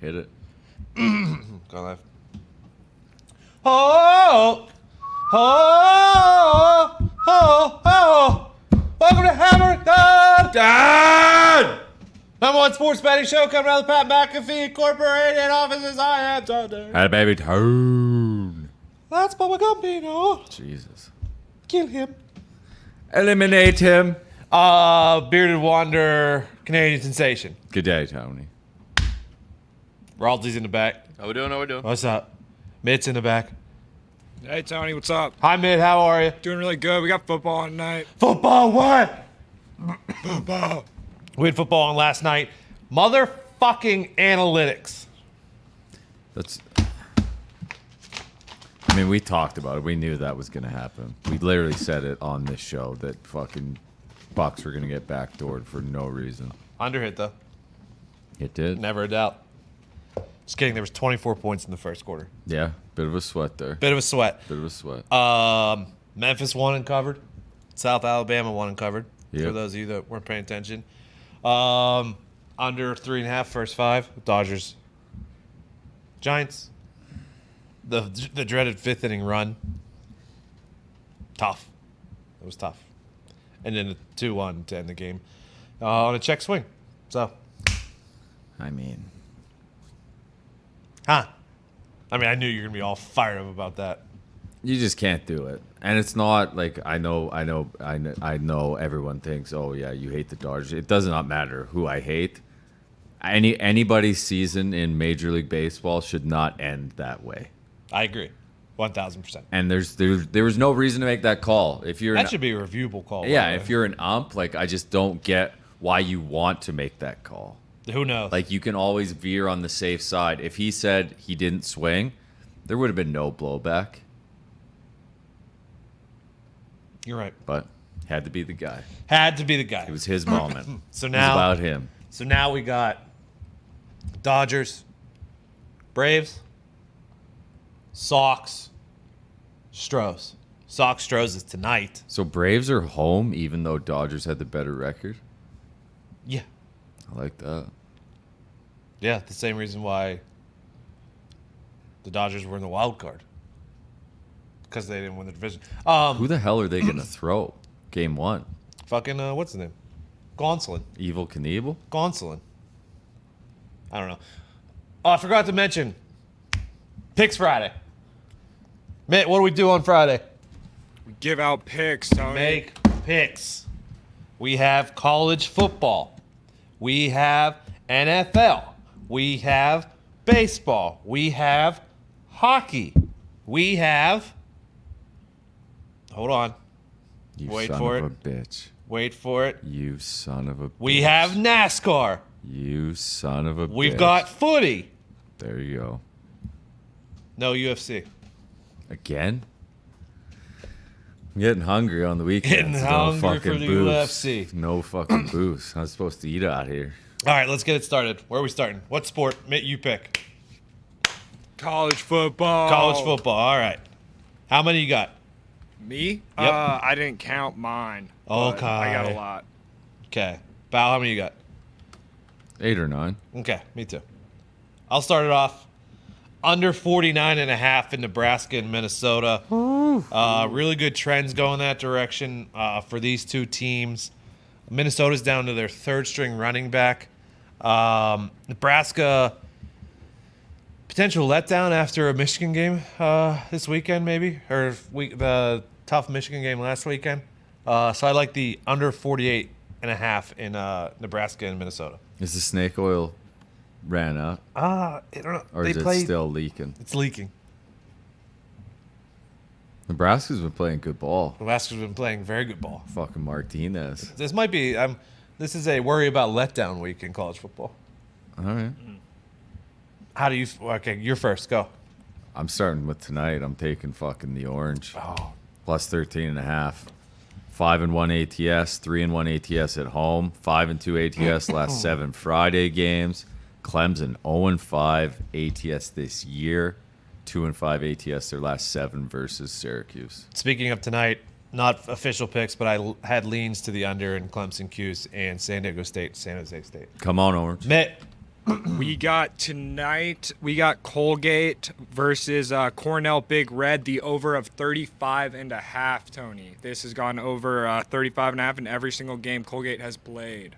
Hit it. Go live. Oh, oh, oh, oh. Welcome to Hammer Dahn. Number one sports betting show coming out of the Pat McAfee Incorporated offices. I am Thunder. Had a baby tone. That's Bubba Gumpino. Jesus. Kill him. Eliminate him. Bearded Wander, Canadian sensation. Good day, Tony. Raldy's in the back. How we doing? What's up? Mitt's in the back. Hey, Tony, what's up? Hi, Mitt. How are you? Doing really good. We got football on tonight. Football what? Football. We had football on last night. Motherfucking analytics. I mean, we talked about it. We knew that was going to happen. We literally said it on this show that fucking Bucks were going to get backdoored for no reason. Underhit, though. It did. Never a doubt. Just kidding. There was 24 points in the first quarter. Yeah, bit of a sweat there. Bit of a sweat. Memphis won and covered. South Alabama won and covered. Yep. For those of you that weren't paying attention. Under 3.5 first five. Dodgers. Giants. The dreaded fifth inning run. Tough. It was tough. And then a 2-1 to end the game on a check swing. So. I mean, I knew you were gonna be all fired up about that. you just can't do it. And it's not like I know everyone thinks, oh yeah, you hate the Dodgers. It does not matter who I hate. Anybody's season in Major League Baseball should not end that way. I agree, 1,000%. And there was no reason to make that call. If you're That should be a reviewable call. yeah, by the if way. you're an ump, like I just don't get why you want to make that call. Who knows? Like you can always veer on the safe side. If he said he didn't swing, there would have been no blowback. You're right. But had to be the guy. Had to be the guy. It was his moment. So It was now, about him. So now we got Dodgers, Braves, Sox, Stros. Sox Stros is tonight. So Braves are home, even though Dodgers had the better record. Yeah. I like that. Yeah, the same reason why the Dodgers were in the wild card. Because they didn't win the division. Who the hell are they going to throw? Game one. Fucking, what's his name? Gonsolin. Evil Knievel? Gonsolin. I don't know. Oh, I forgot to mention Picks Friday. Mitt, what do we do on Friday? We give out picks, Tony. Make picks. We have college football. We have NFL. We have baseball. We have hockey. We have... Hold on. You Wait son for of it. a bitch. Wait for it. You son of a bitch. We have NASCAR. You son of a bitch. We've got footy. There you go. No UFC. Again? I'm getting hungry on the weekends. Getting No hungry fucking for the booze. UFC. No fucking booze. I'm supposed to eat out here. All right, let's get it started. Where are we starting? What sport? Mitt, you pick. College football. College football. All right. How many you got? Me? Yep. I didn't count mine. but Okay. I got a lot. Okay. Bal, how many you got? 8 or 9. Okay, me too. I'll start it off. Under 49.5 in Nebraska and Minnesota. Really good trends going that direction for these two teams. Minnesota's down to their third string running back. Nebraska, potential letdown after a Michigan game this weekend, maybe, or the tough Michigan game last weekend. So I like the under 48.5 in Nebraska and Minnesota. Is the snake oil ran out? I don't know. Or is it still leaking? It's leaking. Nebraska's been playing good ball. Nebraska's been playing very good ball. Fucking Martinez. This might be. This is a worry about letdown week in college football. All right. How do you? Okay, you're first. Go. I'm starting with tonight. I'm taking fucking the orange. Oh, Plus 13.5. 5-1 ATS, 3-1 ATS at home, 5-2 ATS last 7 Friday games. Clemson 0-5 ATS this year, 2-5 ATS their last 7 versus Syracuse. speaking of tonight, not official picks, but I had leans to the under in Clemson, Cuse, and San Diego State, San Jose State. Come on, Orange. Mitt, We got tonight, we got Colgate versus Cornell Big Red, the over of 35.5, Tony. This has gone over 35.5 in every single game Colgate has played.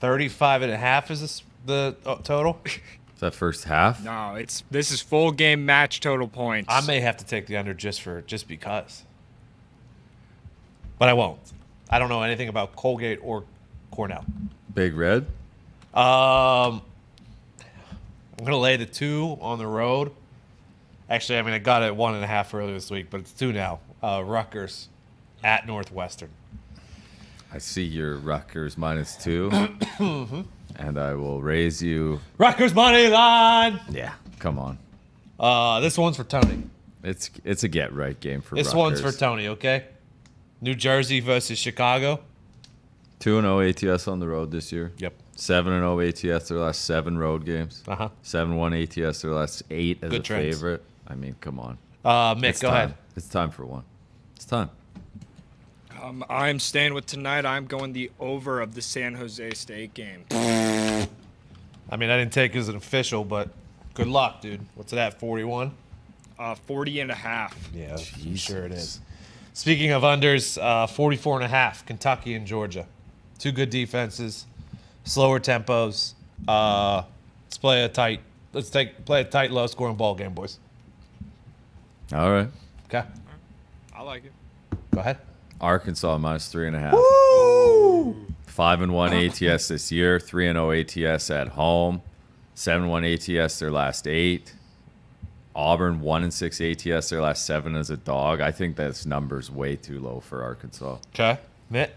35.5 is the total? Is that first half? No, this is full game match total points. I may have to take the under just because. But I won't. I don't know anything about Colgate or Cornell. Big Red? I'm going to lay the 2 on the road. Actually, I mean, I got it at 1.5 earlier this week, but it's 2 now. Rutgers at Northwestern. I see your Rutgers -2. And I will raise you. Rutgers money line! Yeah, come on. This one's for Tony. It's a get right game for This Rutgers. one's for Tony, okay? New Jersey versus Chicago. 2-0 ATS on the road this year. Yep. 7-0 ATS their last 7 road games. 7-1 ATS their last 8 as Good a trends. favorite. I mean, come on. Mick, It's go time. ahead. It's time for one. It's time. I'm staying with tonight. I'm going the over of the San Jose State game. I mean, I didn't take it as an official, but good luck, dude. What's it at, 41? 40.5. Yeah, I'm Jesus. sure it is. Speaking of unders, 44.5, Kentucky and Georgia. 2 good defenses, slower tempos. Let's play a tight, low scoring ball game, boys. All right. Okay, I like it. go ahead. Arkansas -3.5. 5-1 ATS this year. 3-0 ATS at home. 7-1 ATS their last 8. Auburn 1-6 ATS their last 7 as a dog. I think this number's way too low for Arkansas. Okay, Mitt.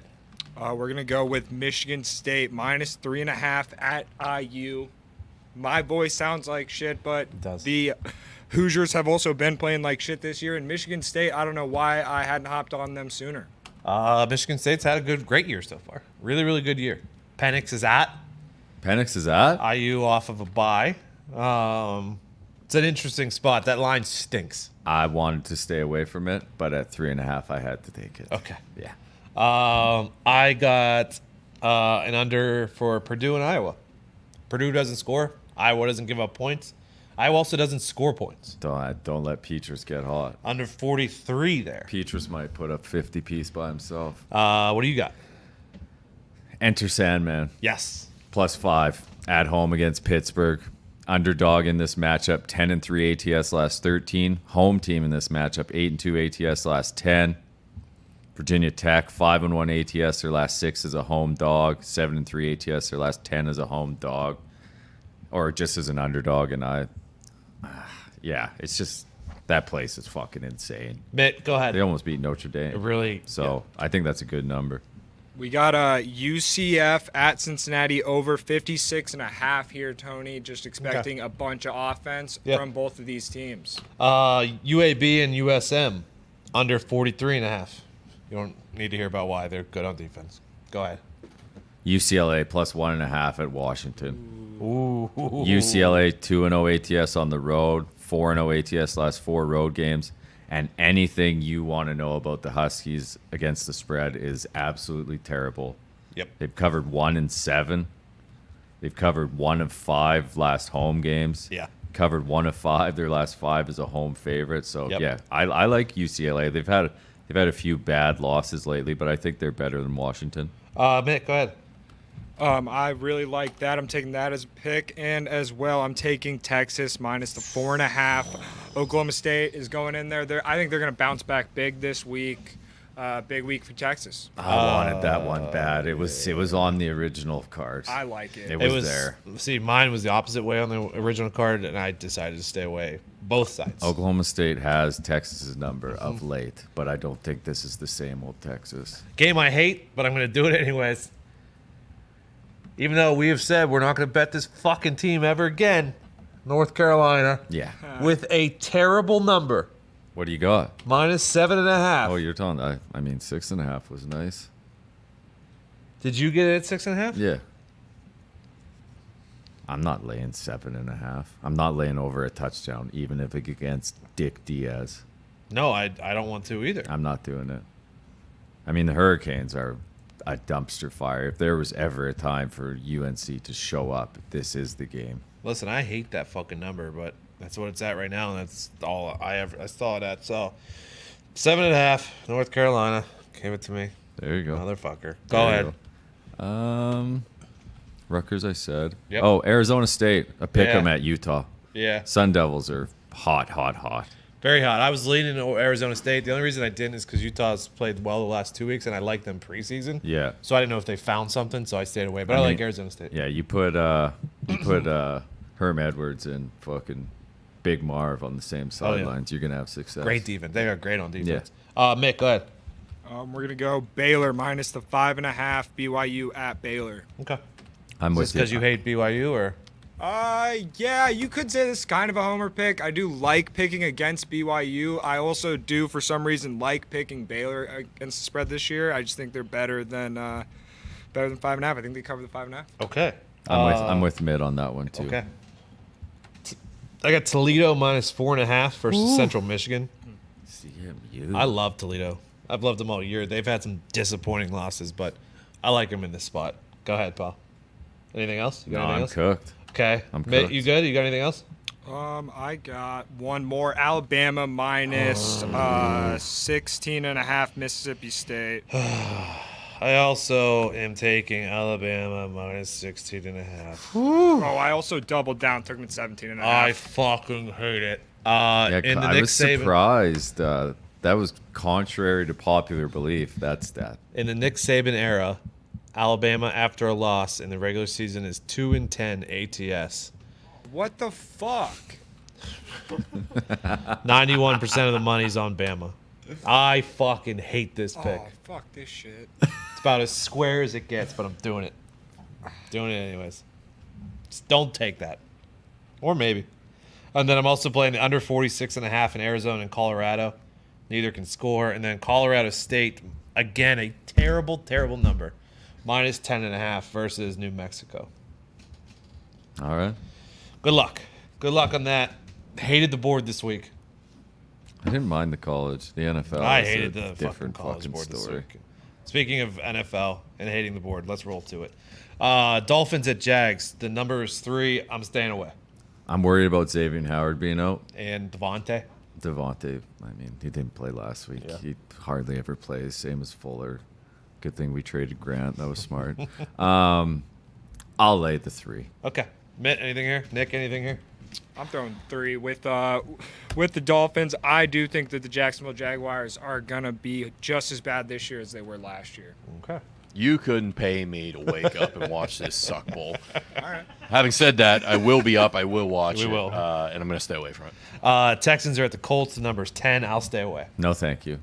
We're going to go with Michigan State -3.5 at IU. My voice sounds like shit, but It does. the Hoosiers have also been playing like shit this year. And Michigan State, I don't know why I hadn't hopped on them sooner. Michigan State's had a great year so far. Really, really good year. Penix is at Penix is at? IU off of a bye. It's an interesting spot. That line stinks. I wanted to stay away from it, but at 3.5, I had to take it. Okay. Yeah. I got an under for Purdue and Iowa. Purdue doesn't score. Iowa doesn't give up points. Iowa also doesn't score points. Don't let Petrus get hot. Under 43 there. Petrus might put up 50 piece by himself. What do you got? Enter Sandman. Yes. +5 at home against Pittsburgh. Underdog in this matchup, 10-3 ATS last 13. Home team in this matchup, 8-2 ATS last 10. Virginia Tech, 5-1 ATS their last 6 as a home dog. 7-3 ATS their last 10 as a home dog, or just as an underdog. And yeah, it's just that place is fucking insane. Mitt, go ahead. They almost beat Notre Dame. Really? So I think that's a good number. We got UCF at Cincinnati over 56.5 here, Tony. Just expecting a bunch of offense Yep. from both of these teams. UAB and USM under 43.5. You don't need to hear about why. They're good on defense. Go ahead. UCLA +1.5 at Washington. Ooh. UCLA 2-0 ATS on the road, 4-0 ATS last 4 road games. And anything you want to know about the Huskies against the spread is absolutely terrible. Yep. They've covered 1 in 7. They've covered 1 of 5 last home games. Yeah. Covered 1 of 5 their last 5 as a home favorite. So Yep. yeah, I like UCLA. They've had a few bad losses lately, but I think they're better than Washington. Mitt, go ahead. I really like that. I'm taking that as a pick. And as well, I'm taking Texas -4.5. Oklahoma State is going in there. I think they're going to bounce back big this week. Big week for Texas. I wanted that one bad. It was on the original cards. I like it. It was there. See, mine was the opposite way on the original card, and I decided to stay away. Both sides. Oklahoma State has Texas's number of late, but I don't think this is the same old Texas. Game I hate, but I'm going to do it anyways. Even though we have said we're not going to bet this fucking team ever again, North Carolina, Yeah. with a terrible number, What do you got? -7.5. Oh, you're telling. I mean, 6.5 was nice. Did you get it at 6.5? Yeah. I'm not laying 7.5. I'm not laying over a touchdown, even if it's against Dick Diaz. No, I don't want to either. I'm not doing it. I mean, the Hurricanes are a dumpster fire. If there was ever a time for UNC to show up, this is the game. Listen, I hate that fucking number, but that's what it's at right now, and that's all I saw it at. So 7.5, North Carolina. Gave it to me. There you go. Motherfucker. Go There ahead. you go. Rutgers, I said. Yep. Oh, Arizona State. A pick 'em Yeah. at Utah. Yeah. Sun Devils are hot, hot, hot. Very hot. I was leaning to Arizona State. The only reason I didn't is because Utah's played well the last 2 weeks, and I like them preseason. Yeah. So I didn't know if they found something, so I stayed away. But I mean, like Arizona State. Yeah, you put Herm Edwards and fucking Big Marv on the same Oh, yeah. sidelines, you're gonna have success. Great defense. They are great on defense. Mick, go ahead. We're going to go Baylor minus the 5.5, BYU at Baylor. Okay. I'm Is with this because you hate BYU or? Yeah, you could say this is kind of a homer pick. I do like picking against BYU. I also do, for some reason, like picking Baylor against the spread this year. I just think they're better than 5.5. I think they cover the 5.5. Okay. I'm with mid on that one too. Okay. I got Toledo minus 4.5 versus Central Michigan. CMU. I love Toledo. I've loved them all year. They've had some disappointing losses, but I like them in this spot. Go ahead, Paul. Anything else? You got No, anything I'm else? cooked. Okay. I'm Mitt, cooked. you good? You got anything else? I got one more. Alabama minus 16.5 Mississippi State. I also am taking Alabama minus 16.5. Oh, I also doubled down, took them at 17.5. I fucking hate it. Yeah, In the I Nick was Saban, surprised. That was contrary to popular belief. That stat. in the Nick Saban era, Alabama after a loss in the regular season is 2-10 ATS. What the fuck? 91% of the money's on Bama. I fucking hate this pick. Oh, fuck this shit. It's about as square as it gets, but I'm doing it. Doing it anyways. Just don't take that. Or maybe. And then I'm also playing the under 46.5 in Arizona and Colorado. Neither can score. And then Colorado State, again, a terrible, terrible number. Minus 10.5 versus New Mexico. All right. Good luck. Good luck on that. Hated the board this week. I didn't mind the college. The NFL. I is hated a the fucking different college fucking board this story. week. Speaking of NFL and hating the board, let's roll to it. Dolphins at Jags. The number is 3. I'm staying away. I'm worried about Xavier Howard being out. And Devontae. Devontae, I mean, he didn't play last week. Yeah. He hardly ever plays. Same as Fuller. Good thing we traded Grant. That was smart. I'll lay the 3. Okay. Mitt, anything here? Nick, anything here? I'm throwing 3 with the Dolphins. I do think that the Jacksonville Jaguars are gonna be just as bad this year as they were last year. Okay. You couldn't pay me to wake up and watch this suck bowl. All right. Having said that, I will be up. I will watch We it. will. And I'm going to stay away from it. Texans are at the Colts. The number's 10. I'll stay away. No, thank you.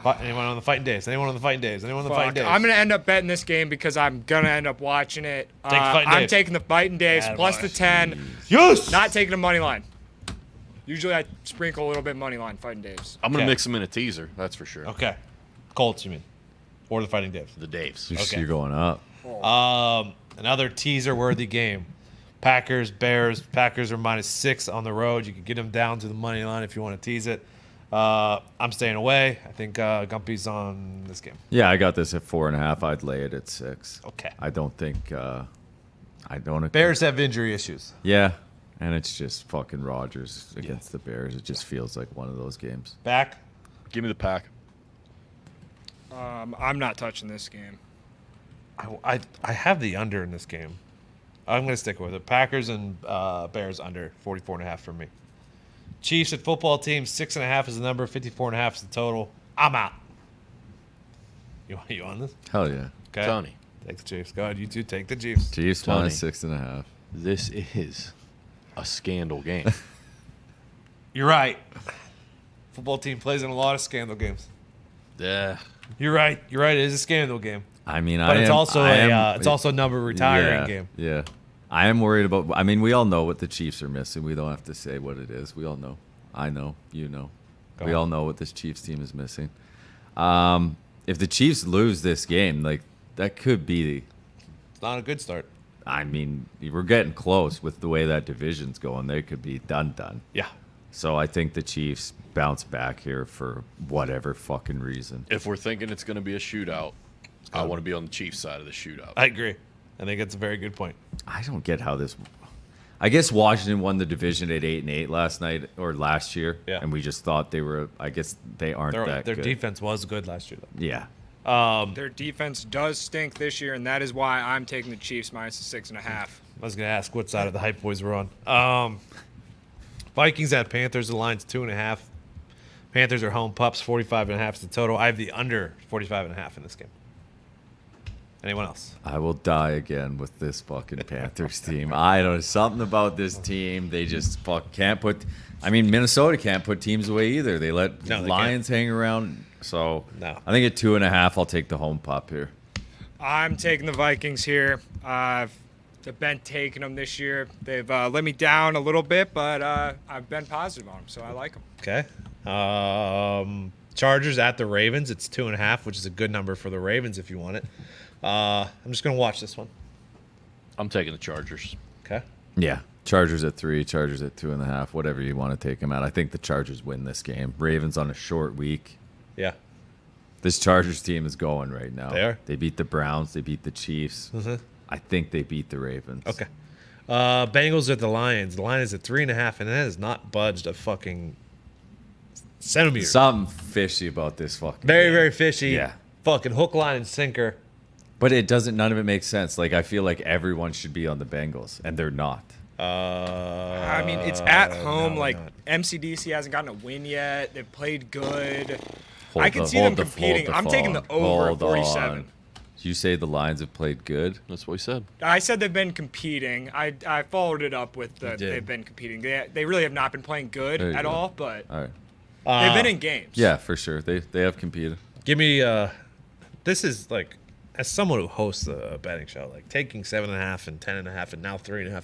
Anyone on the fighting days? Anyone on the fighting days? Anyone on the fighting Fuck. days? I'm gonna end up betting this game because I'm gonna end up watching it. Take the Fighting I'm Daves. taking the Fighting Daves Attaboy. plus the 10. Yes! Not taking the money line. Usually I sprinkle a little bit money line Fighting Daves. I'm going to Okay. mix them in a teaser. That's for sure. Okay. Colts, you mean? Or the fighting days? The Daves. You're, Okay. you're going up. Another teaser-worthy game. Packers, Bears. Packers are minus 6 on the road. You can get them down to the money line if you want to tease it. I'm staying away. I think Gumpy's on this game. Yeah, I got this at 4.5. I'd lay it at 6. Okay. I don't think. I don't. Bears have injury issues. Yeah, and it's just fucking Rodgers against the Bears. It just feels like one of those games. Back. Give me the pack. I'm not touching this game. I have the under in this game. I'm going to stick with it. Packers and Bears under 44.5 for me. Chiefs at football team, 6.5 is the number, 54.5 is the total. I'm out. You on this? Hell yeah. Okay. Tony, Take the Chiefs. Go ahead. You two take the Chiefs. Chiefs Tony. minus 6.5. this is a scandal game. You're right. Football team plays in a lot of scandal games. Yeah. You're right. You're right. It is a scandal game. I mean, But it's also it's also a number retiring yeah, game. Yeah. I am worried about. I mean, we all know what the Chiefs are missing. We don't have to say what it is. We all know. I know. You know. Go We on. all know what this Chiefs team is missing. If the Chiefs lose this game, like that could be. It's not a good start. I mean, we're getting close with the way that division's going. They could be done. Yeah. So I think the Chiefs bounce back here for whatever fucking reason. If we're thinking it's going to be a shootout, I want to be on the Chiefs side of the shootout. I agree. I think that's a very good point. I don't get how this. I guess Washington won the division at 8-8 last night or last year, Yeah. and we just thought they were. I guess they aren't that Their good. defense was good last year, though. Yeah. Their defense does stink this year, and that is why I'm taking the Chiefs minus the 6.5. I was going to ask what side of the hype boys were on. Vikings at Panthers. The line's 2.5. Panthers are home. Pups 45.5 is the total. I have the under 45.5 in this game. Anyone else? I will die again with this fucking Panthers team. I don't know, something about this team. They just can't put. I mean, Minnesota can't put teams away either. They let No, they Lions hang around. So No. I think at 2.5, I'll take the home pup here. I'm taking the Vikings here. I've been taking them this year. They've let me down a little bit, but I've been positive on them, so I like them. Okay. Chargers at the Ravens. It's 2.5, which is a good number for the Ravens if you want it. I'm just going to watch this one. I'm taking the Chargers. Okay. Yeah. Chargers at 3, Chargers at 2.5, whatever you want to take them at. I think the Chargers win this game. Ravens on a short week. Yeah. This Chargers team is going right now. They are? They beat the Browns. They beat the Chiefs. I think they beat the Ravens. Okay. Bengals at the Lions. The line is at 3.5, and it has not budged a fucking centimeter. Something fishy about this fucking Very, game. very fishy. Yeah. Fucking hook, line, and sinker. But it doesn't. None of it makes sense. Like I feel like everyone should be on the Bengals, and they're not. I mean, it's at home. no, Like not. MCDC hasn't gotten a win yet. They've played good. Hold I can the- see them hold the- competing. hold I'm taking the phone. over Hold at 47. on. Did you say the Lions have played good? That's what we said. I said they've been competing. I followed it up with did. they've been competing. They really have not been playing good There you at go. all, but All right. they've been in games. Yeah, for sure. They have competed. Give me this is like, as someone who hosts a betting show, like taking 7.5 and 10.5 and now 3.5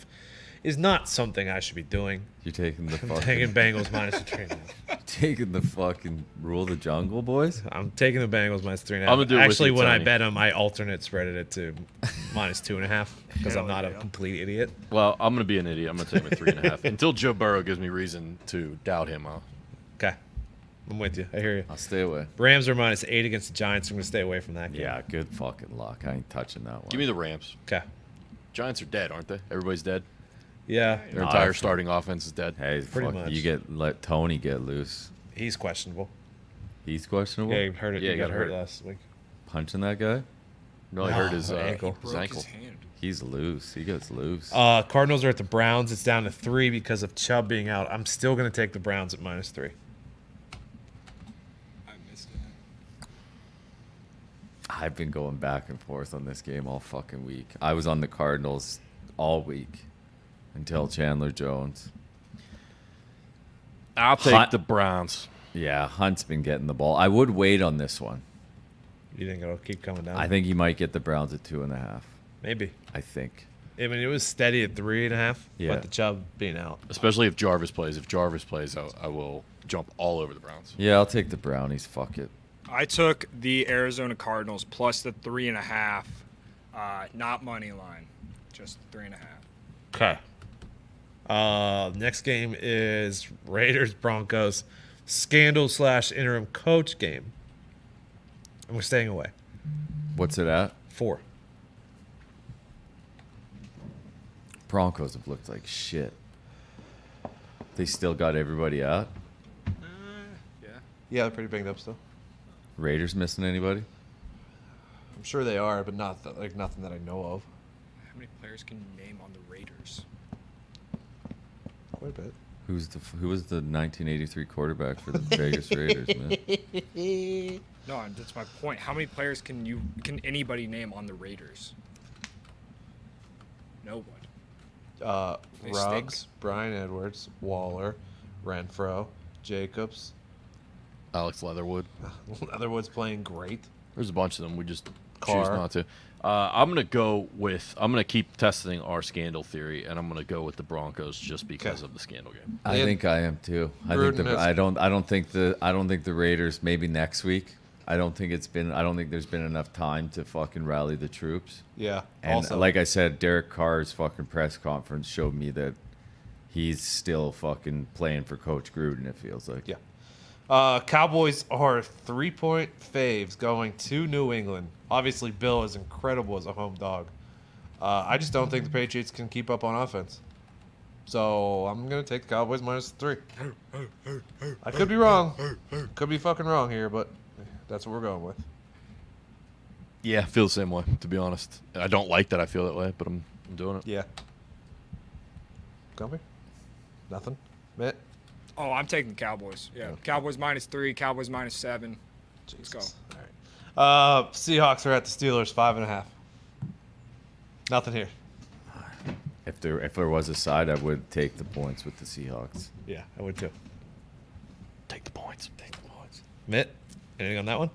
is not something I should be doing. You taking the fucking Taking Bengals minus the 3.5. taking the fucking rule of the jungle, boys? I'm taking the Bengals minus 3.5. I'm gonna do it with Actually, you, when I Tony. bet them, I alternate spreaded it to minus 2.5 because I'm Hell not a yeah. complete idiot. Well, I'm going to be an idiot. I'm going to take him at 3.5. Until Joe Burrow gives me reason to doubt him. Okay, I'm with you. I hear you. I'll stay away. Rams are minus 8 against the Giants. I'm gonna stay away from that game. Yeah, good fucking luck. I ain't touching that one. Give me the Rams. Okay. Giants are dead, aren't they? Everybody's dead. Yeah. Their No, entire I've- starting offense is dead. Hey, Pretty fuck, much. you let Tony get loose. He's questionable. He's questionable. Yeah, he hurt it. Yeah, he got hurt last week. Punching that guy. No, I heard his ankle. His Broke ankle. his hand. He's loose. He gets loose. Cardinals are at the Browns. It's down to 3 because of Chubb being out. I'm still gonna take the Browns at minus 3. I missed it. I've been going back and forth on this game all fucking week. I was on the Cardinals all week until Chandler Jones. I'll take Hot- the Browns. Yeah, Hunt's been getting the ball. I would wait on this one. You think it'll keep coming down? I think he might get the Browns at 2.5. Maybe. I think. I mean, it was steady at 3.5. Yeah. But the Chubb being out. Especially if Jarvis plays. If Jarvis plays, I will jump all over the Browns. Yeah, I'll take the Brownies. Fuck it. I took the Arizona Cardinals plus the 3.5, not money line, just 3.5. Okay. Next game is Raiders Broncos scandal / interim coach game. And we're staying away. What's it at? 4. Broncos have looked like shit. They still got everybody out. Yeah. Yeah, they're pretty banged up still. Raiders missing anybody? I'm sure they are, but not like nothing that I know of. How many players can you name on the Raiders? Quite a bit. Who was the 1983 quarterback for the Vegas Raiders, man? No, that's my point. How many players can anybody name on the Raiders? No one. They Ruggs, stink. Brian Edwards, Waller, Renfro, Jacobs. Alex Leatherwood. Leatherwood's playing great. There's a bunch of them. We just Carr. choose not to. I'm gonna keep testing our scandal theory, and I'm gonna go with the Broncos just because Okay. of the scandal game. I Yeah. think I am too. Gruden has- I don't think the Raiders, maybe next week. I don't think there's been enough time to fucking rally the troops. Yeah. And also, like I said, Derek Carr's fucking press conference showed me that he's still fucking playing for Coach Gruden, it feels like. yeah. Cowboys are 3-point faves going to New England. Obviously, Bill is incredible as a home dog. I just don't think the Patriots can keep up on offense. So I'm going to take the Cowboys -3. I could be wrong. Could be fucking wrong here, but that's what we're going with. Yeah, I feel the same way, to be honest. I don't like that I feel that way, but I'm doing it. Yeah. Gumpy? Nothing? Mitt? Oh, I'm taking the Cowboys. Yeah, Cowboys -3, Cowboys -7. Let's go. All right. Seahawks are at the Steelers 5.5. Nothing here. If there was a side, I would take the points with the Seahawks. Yeah, I would too. Take the points. Mitt? Anything on that one?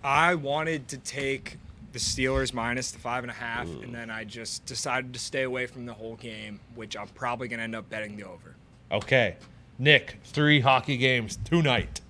I wanted to take the Steelers -5.5, and then I just decided to stay away from the whole game, which I'm probably going to end up betting the over. Okay. Nick, 3 hockey games tonight.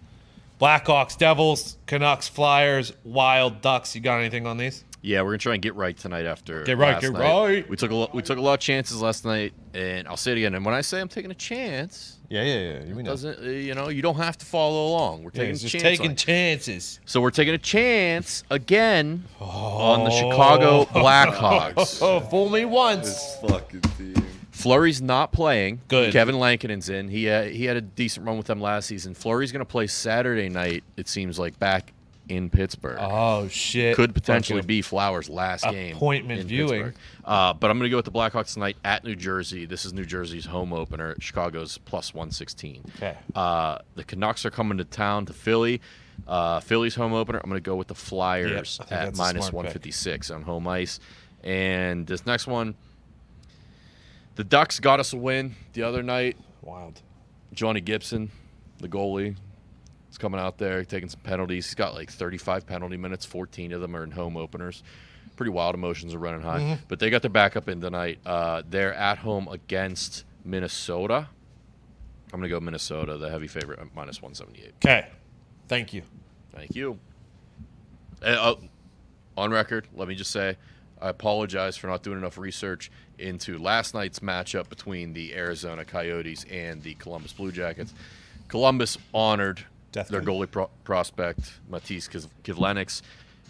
Blackhawks, Devils, Canucks, Flyers, Wild, Ducks. You got anything on these? Yeah, we're gonna try and get right tonight after. Get right, last get night. right. We took a lot of chances last night, and I'll say it again. And when I say I'm taking a chance, Yeah. You mean doesn't you don't have to follow along. We're taking a just chance. taking on it. chances. So we're taking a chance again on the Chicago Blackhawks. Oh, fool me once. Fucking team. Fleury's not playing. Good. Kevin Lankinen's in. He had a decent run with them last season. Fleury's going to play Saturday night, it seems like, back in Pittsburgh. Oh, shit. Could potentially Fucking be Flowers' last game. appointment in viewing. Pittsburgh. But I'm going to go with the Blackhawks tonight at New Jersey. This is New Jersey's home opener. Chicago's +116. Okay. The Canucks are coming to town to Philly. Philly's home opener. I'm going to go with the Flyers Yep, I think at that's a smart pick. -156 on home ice. And this next one, the Ducks got us a win the other night. Wild. Johnny Gibson, the goalie, is coming out there taking some penalties. He's got like 35 penalty minutes. 14 of them are in home openers. Pretty wild. Emotions are running high. But they got their backup in tonight. They're at home against Minnesota. I'm going to go Minnesota, the heavy favorite, at -178. Okay. Thank you. Thank you. On record, let me just say, I apologize for not doing enough research into last night's matchup between the Arizona Coyotes and the Columbus Blue Jackets. Columbus honored Death their game. goalie prospect, Matisse Kivlenix.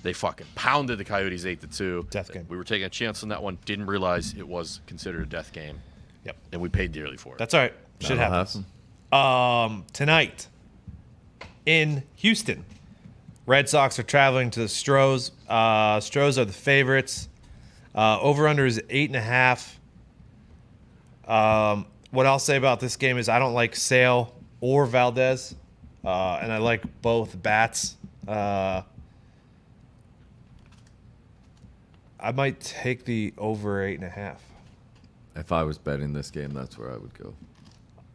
They fucking pounded the Coyotes 8-2. Death game. We were taking a chance on that one. Didn't realize it was considered a death game. Yep. And we paid dearly for it. That's all right. Shit That'll happens. Tonight in Houston, Red Sox are traveling to the Stros. Stros are the favorites. Over-under is 8.5. What I'll say about this game is I don't like Sale or Valdez, and I like both bats. I might take the over 8.5. If I was betting this game, that's where I would go.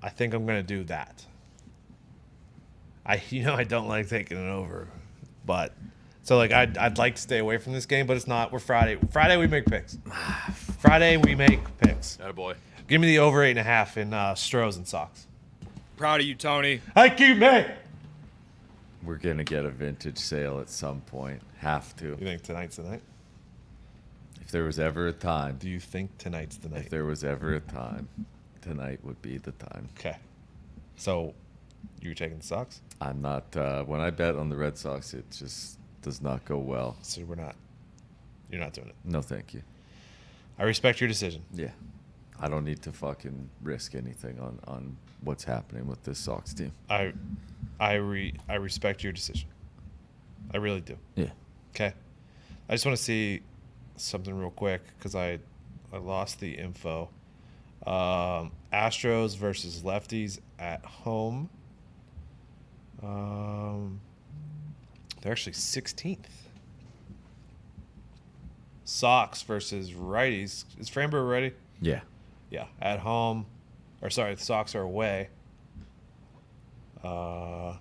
I think I'm gonna do that. I don't like taking it over, but so like I'd like to stay away from this game, but it's not. We're Friday. Friday we make picks. Friday we make picks. Attaboy. Give me the over 8.5 in Stros and Sox. Proud of you, Tony. Thank you, man. We're gonna get a vintage sale at some point. Have to. You think tonight's the night? If there was ever a time, Do you think tonight's the night? if there was ever a time, tonight would be the time. Okay. So you're taking the Sox? I'm not. When I bet on the Red Sox, it just does not go well. So we're not. You're not doing it. No, thank you. I respect your decision. Yeah, I don't need to fucking risk anything on what's happening with this Sox team. I respect your decision. I really do. Yeah. Okay. I just want to see something real quick because I lost the info. Astros versus lefties at home. They're actually 16th. Sox versus righties. Is Framber ready? Yeah. Yeah, at home. Or sorry, the Sox are away. Also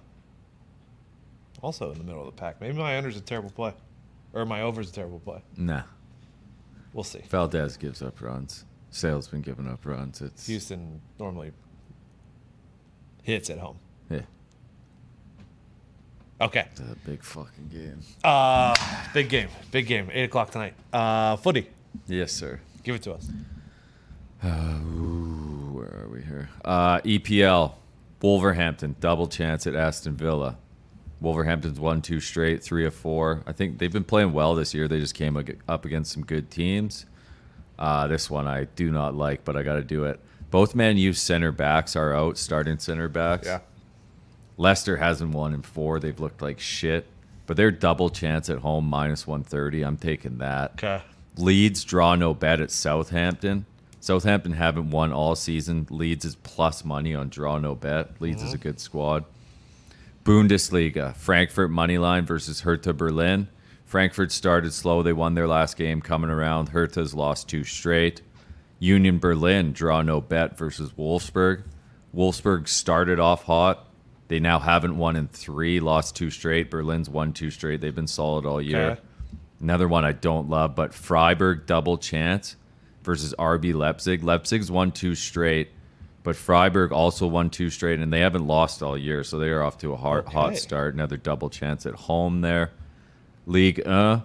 in the middle of the pack. Maybe my under's a terrible play. Or my over's a terrible play. Nah. We'll see. Valdez gives up runs. Sale's been giving up runs. It's Houston normally hits at home. Yeah. Okay. It's a big fucking game. Big game. Big game. 8 o'clock tonight. Footy. Yes, sir. Give it to us. Ooh, where are we here? EPL. Wolverhampton, double chance at Aston Villa. Wolverhampton's won 2 straight, 3 of 4. I think they've been playing well this year. They just came up against some good teams. This one I do not like, but I got to do it. Both Man U center backs are out, starting center backs. Yeah. Leicester hasn't won in 4. They've looked like shit. But they're double chance at home, minus 130. I'm taking that. Okay. Leeds draw no bet at Southampton. Southampton haven't won all season. Leeds is plus money on draw no bet. Leeds is a good squad. Bundesliga, Frankfurt money line versus Hertha Berlin. Frankfurt started slow. They won their last game coming around. Hertha's lost 2 straight. Union Berlin, draw no bet versus Wolfsburg. Wolfsburg started off hot. They now haven't won in 3, lost 2 straight. Berlin's won 2 straight. They've been solid all year. Okay. Another one I don't love, but Freiburg double chance versus RB Leipzig. Leipzig's won 2 straight, but Freiburg also won 2 straight, and they haven't lost all year, so they are off to a hot start. Another double chance at home there. Ligue 1,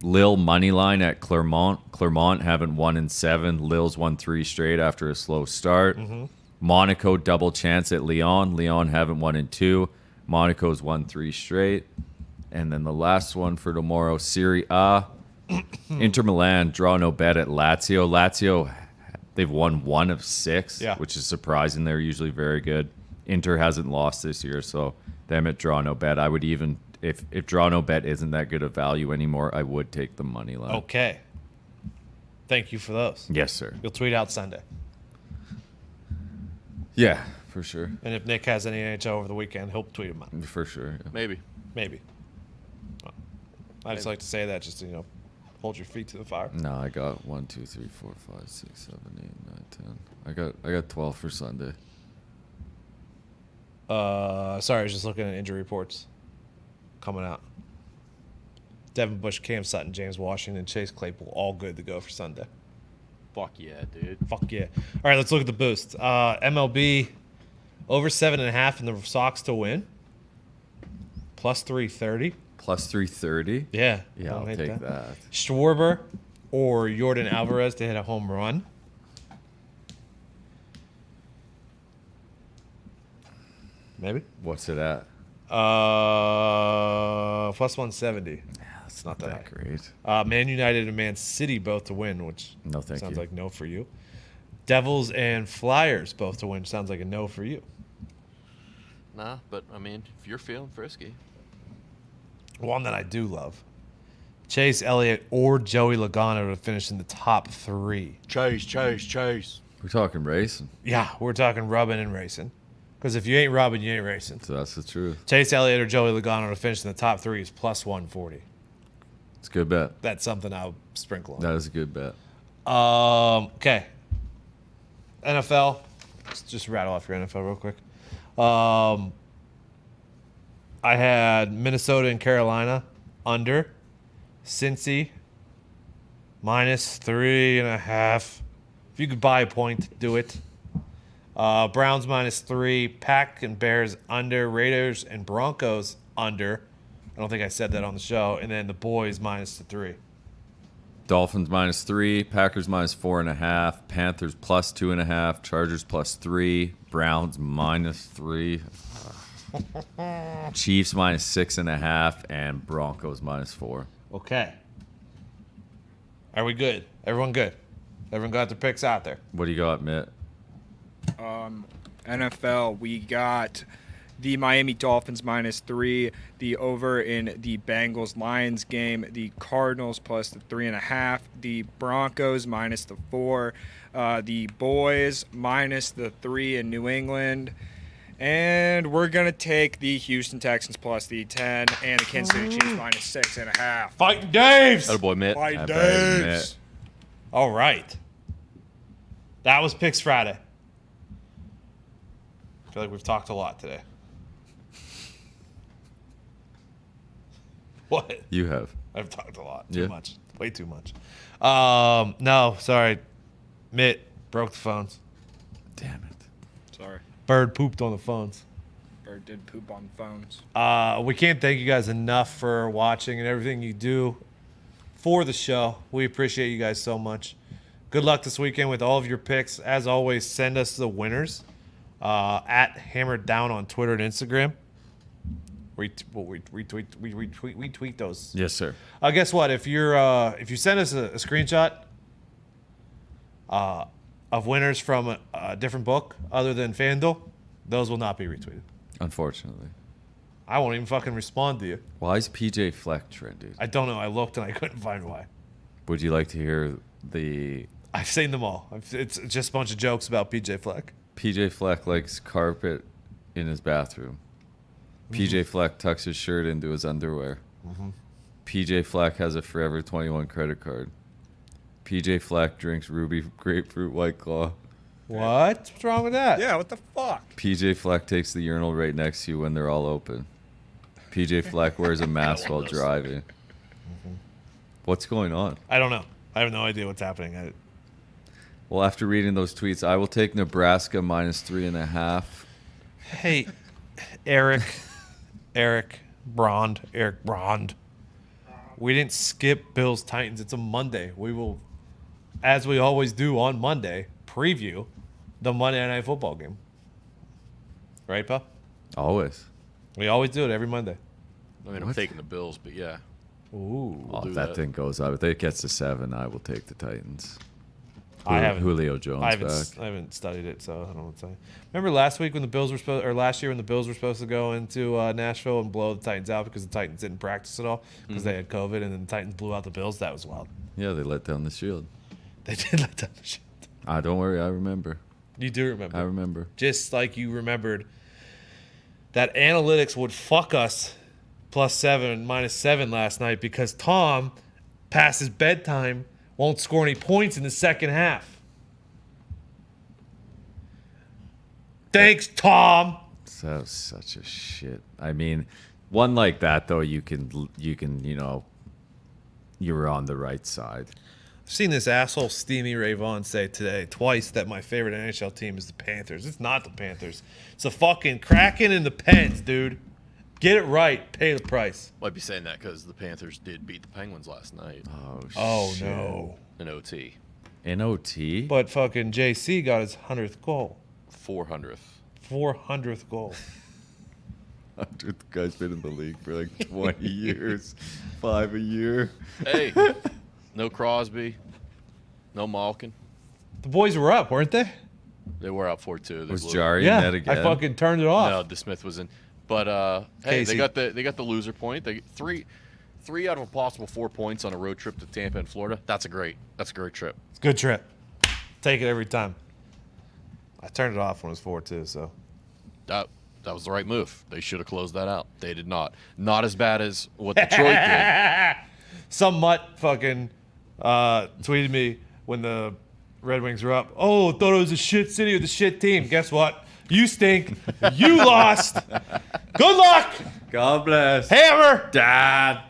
Lille money line at Clermont. Clermont haven't won in 7. Lille's won 3 straight after a slow start. Monaco double chance at Lyon. Lyon haven't won in 2. Monaco's won 3 straight. And then the last one for tomorrow, Serie A. Inter Milan draw no bet at Lazio. Lazio, they've won 1 of 6, which is surprising. They're usually very good. Inter hasn't lost this year, so them at draw no bet. I would even, if draw no bet isn't that good of value anymore, I would take the money line. Okay. Thank you for those. Yes, sir. You'll tweet out Sunday. Yeah, for sure. And if Nick has any NHL over the weekend, he'll tweet them out. For sure. Yeah. Maybe. Maybe. I just like to say that just to, hold your feet to the fire. No, I got 1, 2, 3, 4, 5, 6, 7, 8, 9, 10. I got 12 for Sunday. Sorry, I was just looking at injury reports coming out. Devin Bush, Cam Sutton, James Washington, Chase Claypool, all good to go for Sunday. Fuck yeah, dude. Fuck yeah. All right, let's look at the boost. MLB, over 7.5 in the Sox to win. Plus 330. Plus 330. Yeah. Yeah, I'll take that. Schwarber or Jordan Alvarez to hit a home run. Maybe. What's it at? Plus 170. Yeah, that's not that great. Man United and Man City both to win, which No, thank sounds you. like no for you. Devils and Flyers both to win. Sounds like a no for you. Nah, but I mean, if you're feeling frisky. One that I do love. Chase Elliott or Joey Logano to finish in the top 3. Chase. We're talking racing, Yeah, we're talking rubbing and racing. Because if you ain't rubbing, you ain't racing. so that's the truth. Chase Elliott or Joey Logano to finish in the top 3 is plus 140. It's a good bet. That's something I'll sprinkle on. That is a good bet. Okay. NFL. Let's just rattle off your NFL real quick. I had Minnesota and Carolina under. Cincy minus 3.5. If you could buy a point, do it. Browns minus 3. Pack and Bears under. Raiders and Broncos under. I don't think I said that on the show. And then the boys minus the 3. Dolphins minus 3. Packers minus 4.5. Panthers plus 2.5. Chargers plus 3. Browns minus 3. Chiefs minus 6.5. And Broncos minus 4. Okay. Are we good? Everyone good? Everyone got their picks out there? What do you got, Mitt? NFL, we got the Miami Dolphins minus 3, the over in the Bengals-Lions game, the Cardinals plus the 3.5, the Broncos minus the 4, the boys minus the 3 in New England, and we're going to take the Houston Texans plus the 10 and the Kansas City Chiefs minus 6.5. Fighting Daves! Attaboy, Mitt. Fighting I bet, Daves! Mitt. All right. That was Picks Friday. I feel like we've talked a lot today. What? You have. I've talked a lot. Yeah. Too much. Way too much. No, sorry. Mitt broke the phones. Damn it. Sorry. Bird pooped on the phones. Bird did poop on phones. We can't thank you guys enough for watching and everything you do for the show. We appreciate you guys so much. Good luck this weekend with all of your picks. As always, send us the winners at Hammer Dahn on Twitter and Instagram. We tweet those. Yes, sir. Guess what? If you send us a screenshot of winners from a different book other than FanDuel, those will not be retweeted. Unfortunately. I won't even fucking respond to you. Why is PJ Fleck trending? I don't know. I looked and I couldn't find why. Would you like to hear the I've seen them all. It's just a bunch of jokes about PJ Fleck. PJ Fleck likes carpet in his bathroom? PJ Fleck tucks his shirt into his underwear. PJ Fleck has a Forever 21 credit card. PJ Fleck drinks Ruby Grapefruit White Claw. What? What's wrong with that? Yeah, what the fuck? PJ Fleck takes the urinal right next to you when they're all open. PJ Fleck wears a mask while driving. What's going on? I don't know. I have no idea what's happening. Well, after reading those tweets, I will take Nebraska minus 3.5. Hey, Eric Brond. We didn't skip Bills Titans. It's a Monday. We will, as we always do on Monday, preview the Monday Night Football game. Right, pal? Always. We always do it every Monday. I mean, I'm taking the Bills, but yeah. Ooh. Oh, do if that that. thing goes up, if it gets to 7, I will take the Titans. I haven't. Julio Jones I back. haven't studied it, so I don't know what to say. Remember last week when the Bills were supposed, or last year when the Bills were supposed to go into Nashville and blow the Titans out because the Titans didn't practice at all because they had COVID, and then the Titans blew out the Bills. That was wild. Yeah, they let down the shield. They did let down the shit. Don't worry, I remember. You do remember. I remember. Just like you remembered that analytics would fuck us +7, -7 last night because Tom, past his bedtime, won't score any points in the second half. Thanks, Tom. That was such a shit. I mean, one like that though, you can, you were on the right side. I've seen this asshole Steamy Ray Vaughan say today twice that my favorite NHL team is the Panthers. It's not the Panthers. It's the fucking Kraken and the Pens, dude. Get it right. Pay the price. Might be saying that because the Panthers did beat the Penguins last night Oh, shit. no. in OT. In OT? But fucking JC got his 100th goal. 400th. 400th goal. The guy's been in the league for like 20 years. 5 a year. Hey, no Crosby, no Malkin. The boys were up, weren't they? They were up 4-2. Was Jari Yeah. in that again? I fucking turned it off. No, DeSmith was in. But hey, Casey. they got the loser point. They three out of a possible 4 points on a road trip to Tampa and Florida. That's a great trip. It's a good trip. Take it every time. I turned it off when it was 4-2, so. That was the right move. They should have closed that out. They did not. Not as bad as what Detroit did. Some mutt fucking tweeted me when the Red Wings were up. Oh, thought it was a shit city with a shit team. Guess what? You stink. You lost. Good luck. God bless. Hammer. Dad.